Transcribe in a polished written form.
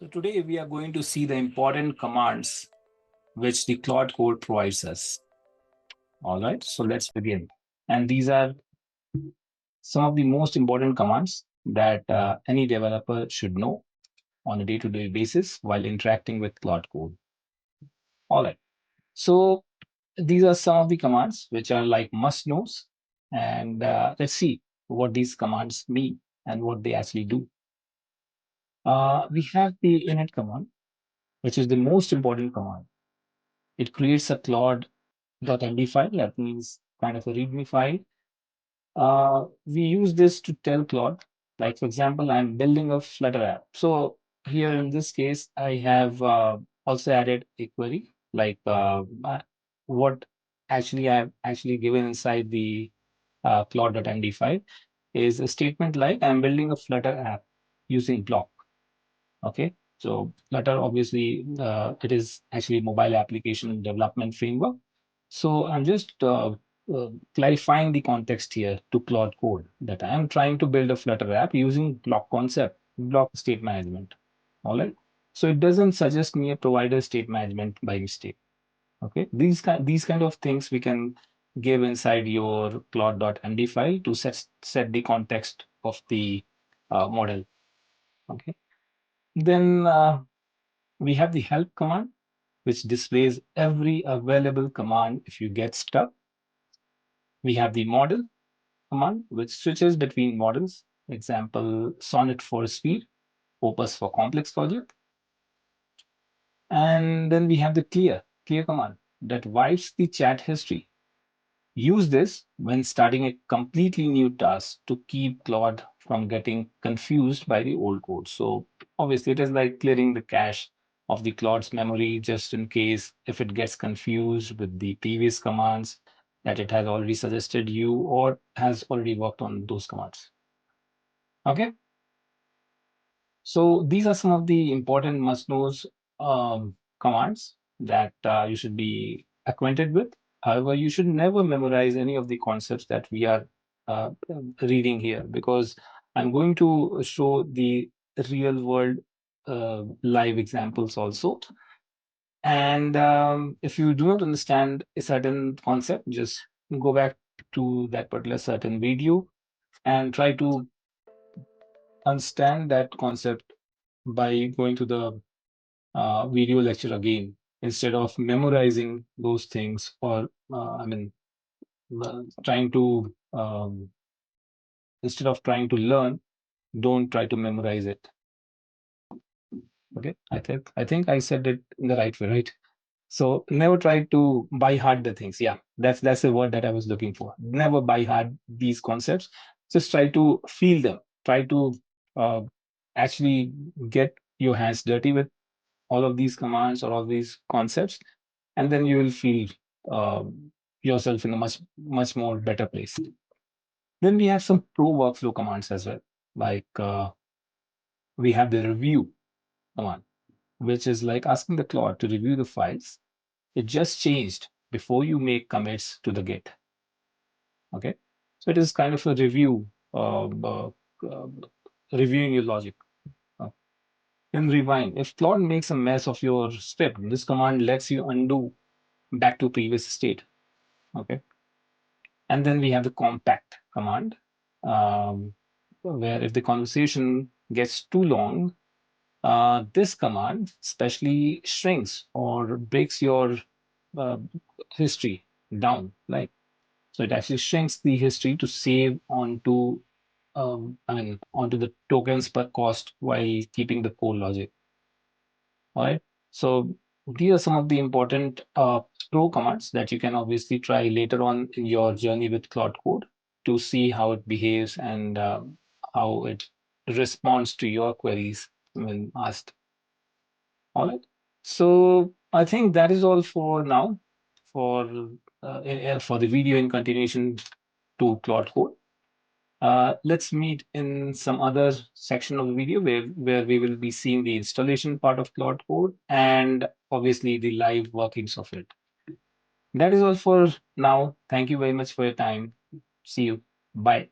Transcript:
So today we are going to see the important commands which the Claude Code provides us. All right, so let's begin. And these are some of the most important commands that any developer should know on a day-to-day basis while interacting with Claude Code. All right, so these are some of the commands which are like must knows. And let's see what these commands mean and what they actually do. We have the init command, which is the most important command. It creates a Claude.md file, that means kind of a README file. We use this to tell Claude, like for example, I'm building a Flutter app. So here in this case, I have also added a query, like what actually I've actually given inside the Claude.md file is a statement like I'm building a Flutter app using block. Okay, so Flutter obviously it is actually mobile application development framework. So I'm just clarifying the context here to Claude Code that I'm trying to build a Flutter app using block concept, block state management. All right. So it doesn't suggest me a provider state management by mistake. Okay. These kind of things we can give inside your Claude.md file to set the context of the model. Okay. Then we have the help command, which displays every available command if you get stuck. We have the model command, which switches between models. Example, Sonnet for speed, Opus for complex logic. And then we have the clear command that wipes the chat history. Use this when starting a completely new task to keep Claude from getting confused by the old code. So obviously it is like clearing the cache of the Claude's memory just in case if it gets confused with the previous commands that it has already suggested you or has already worked on those commands. Okay. So these are some of the important must-knows commands that you should be acquainted with. However, you should never memorize any of the concepts that we are uh, reading here because I'm going to show the real world live examples also. And if you do not understand a certain concept, just go back to that particular certain video and try to understand that concept by going to the video lecture again instead of memorizing those things or trying to instead of trying to learn, don't try to memorize it. Okay, I think I said it in the right way, right? So never try to buy hard the things. Yeah, that's the word that I was looking for. Never buy hard these concepts. Just try to feel them. Try to uh, actually get your hands dirty with all of these commands or all these concepts, and then you will feel uh, yourself in a much more better place. Then we have some pro workflow commands as well, like we have the review command, which is like asking the Claude to review the files it just changed before you make commits to the Git. Okay, so it is kind of a review, uh, reviewing your logic. Uh, Then rewind. If Claude makes a mess of your script, this command lets you undo back to previous state. Okay, and then we have the compact command, where if the conversation gets too long, this command especially shrinks or breaks your uh, history down. Like so, it actually shrinks the history to save onto onto the tokens per cost while keeping the core logic. All right. So these are some of the important pro commands that you can obviously try later on in your journey with Claude Code to see how it behaves and how it responds to your queries when asked. All right. So I think that is all for now for for the video in continuation to Claude Code. Let's meet in some other section of the video where we will be seeing the installation part of Claude Code and obviously the live workings of it. That is all for now. Thank you very much for your time. See you. Bye.